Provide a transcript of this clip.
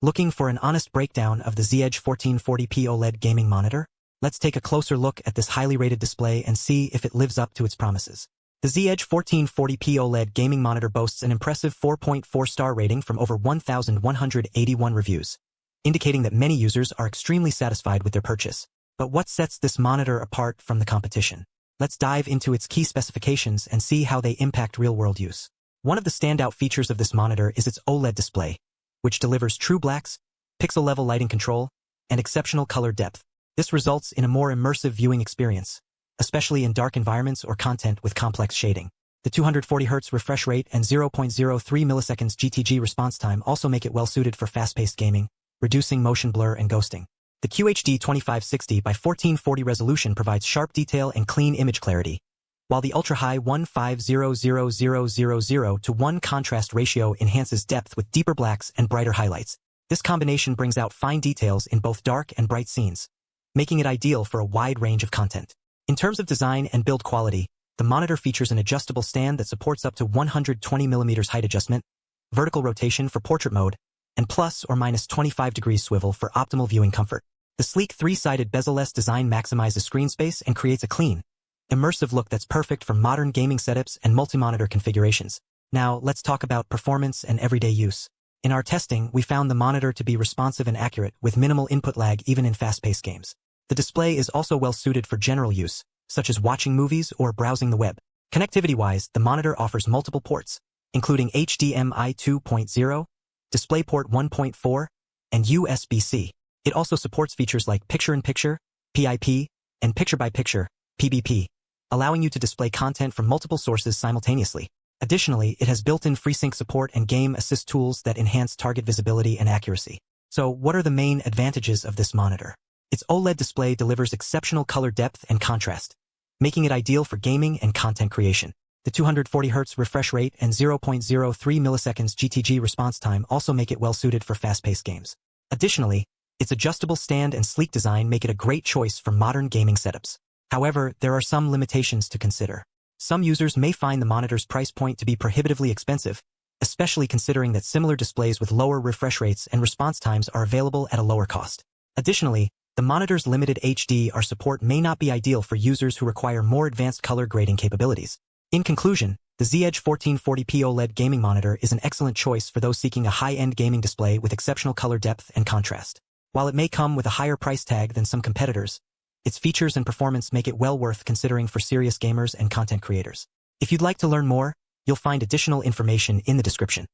Looking for an honest breakdown of the Z-Edge 1440P OLED gaming monitor? Let's take a closer look at this highly rated display and see if it lives up to its promises. The Z-Edge 1440P OLED gaming monitor boasts an impressive 4.4-star rating from over 1,181 reviews, indicating that many users are extremely satisfied with their purchase. But what sets this monitor apart from the competition? Let's dive into its key specifications and see how they impact real-world use. One of the standout features of this monitor is its OLED display, which delivers true blacks, pixel-level lighting control, and exceptional color depth. This results in a more immersive viewing experience, especially in dark environments or content with complex shading. The 240Hz refresh rate and 0.03 milliseconds GTG response time also make it well-suited for fast-paced gaming, reducing motion blur and ghosting. The QHD 2560 by 1440 resolution provides sharp detail and clean image clarity, while the ultra-high 1500000:1 contrast ratio enhances depth with deeper blacks and brighter highlights. This combination brings out fine details in both dark and bright scenes, making it ideal for a wide range of content. In terms of design and build quality, the monitor features an adjustable stand that supports up to 120mm height adjustment, vertical rotation for portrait mode, and plus or minus 25 degrees swivel for optimal viewing comfort. The sleek three-sided bezel-less design maximizes screen space and creates a clean, immersive look that's perfect for modern gaming setups and multi-monitor configurations. Now, let's talk about performance and everyday use. In our testing, we found the monitor to be responsive and accurate with minimal input lag even in fast-paced games. The display is also well-suited for general use, such as watching movies or browsing the web. Connectivity-wise, the monitor offers multiple ports, including HDMI 2.0, DisplayPort 1.4, and USB-C. It also supports features like picture-in-picture, PIP, and picture-by-picture, PBP, allowing you to display content from multiple sources simultaneously. Additionally, it has built-in FreeSync support and game assist tools that enhance target visibility and accuracy. So, what are the main advantages of this monitor? Its OLED display delivers exceptional color depth and contrast, making it ideal for gaming and content creation. The 240Hz refresh rate and 0.03 milliseconds GTG response time also make it well-suited for fast-paced games. Additionally, its adjustable stand and sleek design make it a great choice for modern gaming setups. However, there are some limitations to consider. Some users may find the monitor's price point to be prohibitively expensive, especially considering that similar displays with lower refresh rates and response times are available at a lower cost. Additionally, the monitor's limited HDR support may not be ideal for users who require more advanced color grading capabilities. In conclusion, the Z-Edge 1440P OLED gaming monitor is an excellent choice for those seeking a high-end gaming display with exceptional color depth and contrast. While it may come with a higher price tag than some competitors, its features and performance make it well worth considering for serious gamers and content creators. If you'd like to learn more, you'll find additional information in the description.